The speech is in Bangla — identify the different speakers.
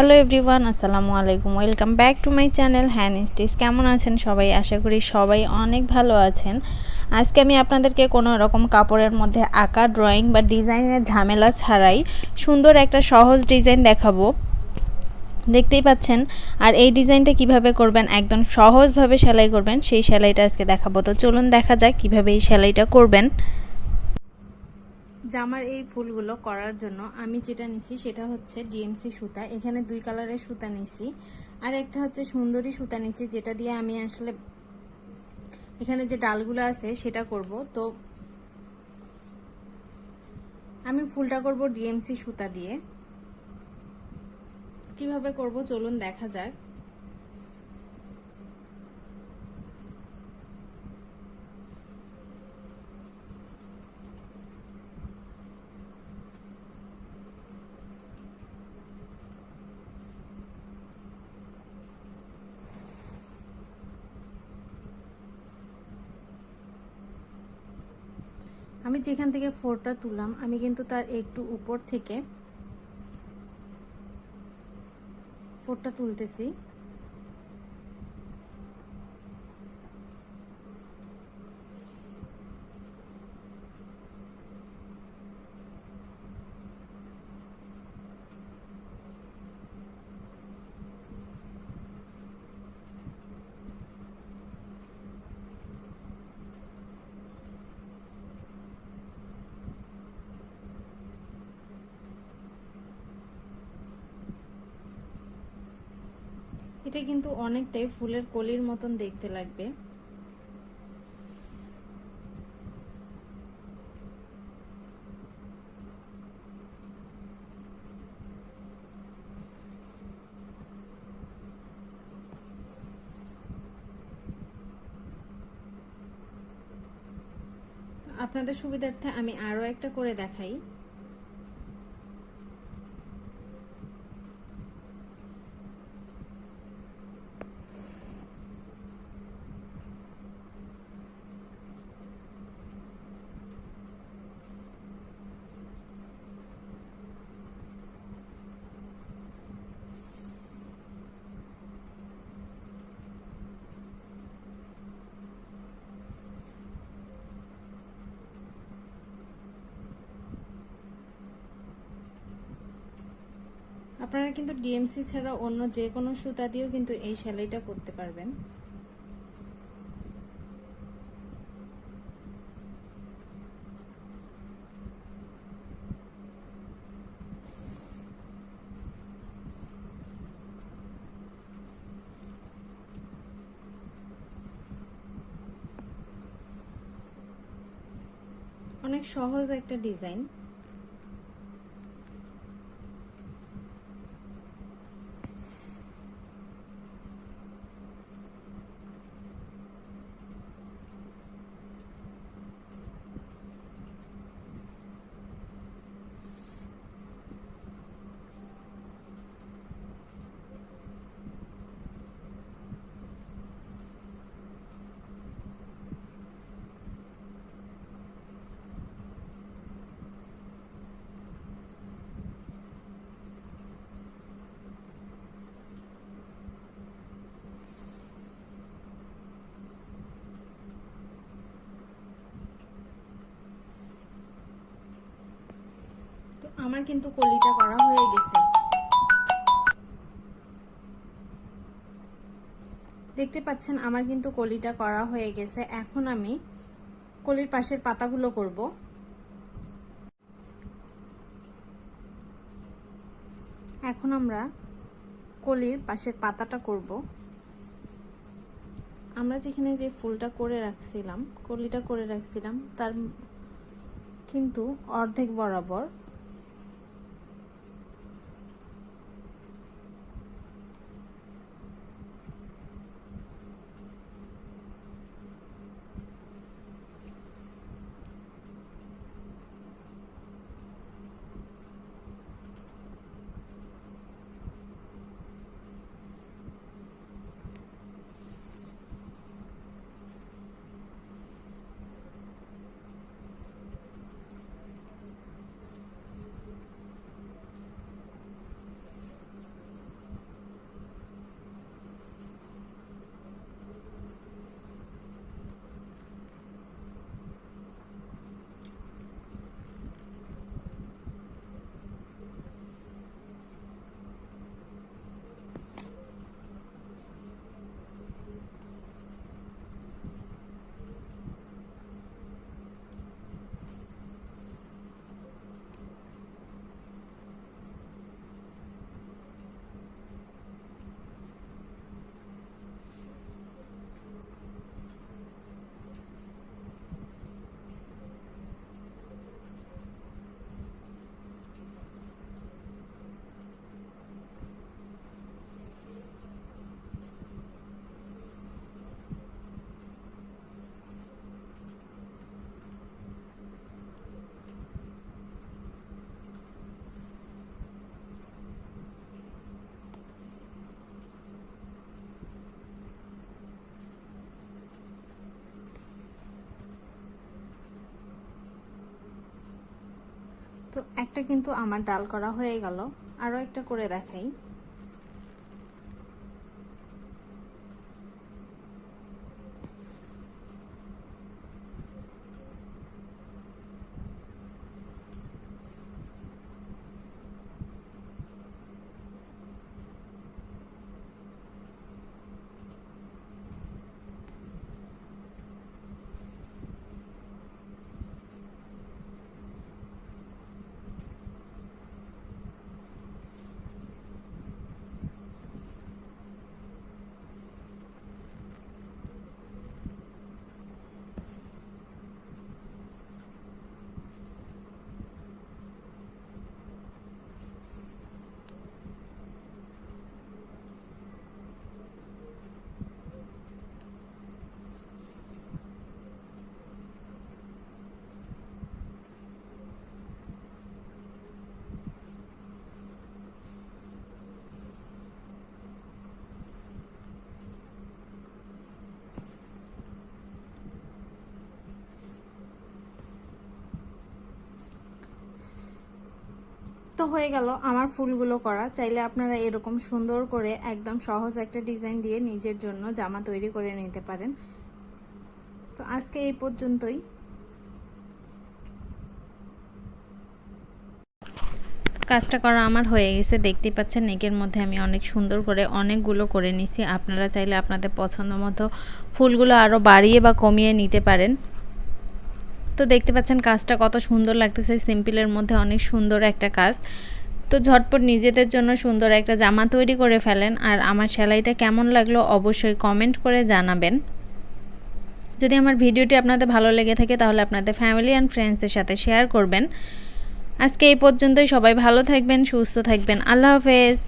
Speaker 1: হ্যালো এভরিওয়ান, আসসালামু আলাইকুম। Welcome back to my channel hand stitch. কেমন আছেন সবাই? আশা করি সবাই অনেক ভালো আছেন। আজকে আমি আপনাদেরকে কোনো রকম কাপড়ের মধ্যে আঁকা, ড্রয়িং বা ডিজাইনের ঝামেলা ছাড়াই সুন্দর একটা সহজ ডিজাইন দেখাবো। দেখতেই পাচ্ছেন। আর এই ডিজাইনটা কিভাবে করবেন, একদম সহজভাবে সেলাই করবেন, সেই সেলাইটা আজকে দেখাবো। তো চলুন দেখা যাক কিভাবে এই সেলাইটা করবেন। জামার এই ফুলগুলো করার জন্য আমি যেটা নিছি সেটা হচ্ছে ডিএমসি সুতা। এখানে 2 কালারের সুতা নিছি, আর একটা হচ্ছে সুন্দরী সুতা নিছি, যেটা দিয়ে আমি আসলে এখানে যে ডালগুলো আছে সেটা করব। তো আমি ফুলটা করব ডিএমসি সুতা দিয়ে। কিভাবে করব চলুন দেখা যাক। আমি যেখান থেকে ফোরটা তুললাম, আমি কিন্তু তার একটু উপর থেকে ফোরটা তুলতেছি। এটা কিন্তু অনেকটাই ফুলের কলির মতন দেখতে লাগবে। আপনাদের সুবিধার্থে আমি আরো একটা করে দেখাই। আপনারা কিন্তু ডিএমসি ছাড়া অন্য যে কোনো সুতা দিয়েও কিন্তু এই সেলাইটা করতে পারবেন। অনেক সহজ একটা ডিজাইন। তো আমার কিন্তু কলিটা করা হয়ে গেছে। দেখতে পাচ্ছেন আমার কিন্তু কলিটা করা হয়ে গেছে। এখন আমি কলির পাশের পাতাগুলো করব। এখন আমরা কলির পাশের পাতাটা করব। আমরা যেখানে যে ফুলটা করে রাখছিলাম, কলিটা করে রাখছিলাম, তার কিন্তু অর্ধেক বরাবর তো একটা কিন্তু আমার ডাল করা হয়ে গেল, আরও একটা করে দেখাই। তো হয়ে গেল আমার ফুলগুলো করা। চাইলে আপনারা এরকম সুন্দর করে একদম সহজ একটা ডিজাইন দিয়ে নিজের জন্য জামা তৈরি করে নিতে পারেন। তো আজকে এই পর্যন্তই। কাজটা করা আমার হয়ে গেছে, দেখতে পাচ্ছেন নেকের মধ্যে আমি অনেক সুন্দর করে অনেকগুলো করে নিছি। আপনারা চাইলে আপনাদের পছন্দ মতো ফুলগুলো আরও বাড়িয়ে বা কমিয়ে নিতে পারেন। তো দেখতে পাচ্ছেন কাজটা কত সুন্দর লাগতেছে, সিম্পলের মধ্যে অনেক সুন্দর একটা কাজ। তো ঝটপট নিজেদের জন্য সুন্দর একটা জামা তৈরি করে ফেলেন। আর আমার সেলাইটা কেমন লাগলো অবশ্যই কমেন্ট করে জানাবেন। যদি আমার ভিডিওটি আপনাদের ভালো লেগে থাকে তাহলে আপনাদের ফ্যামিলি অ্যান্ড ফ্রেন্ডসদের সাথে শেয়ার করবেন। আজকে এই পর্যন্তই। সবাই ভালো থাকবেন, সুস্থ থাকবেন। আল্লাহ হাফেজ।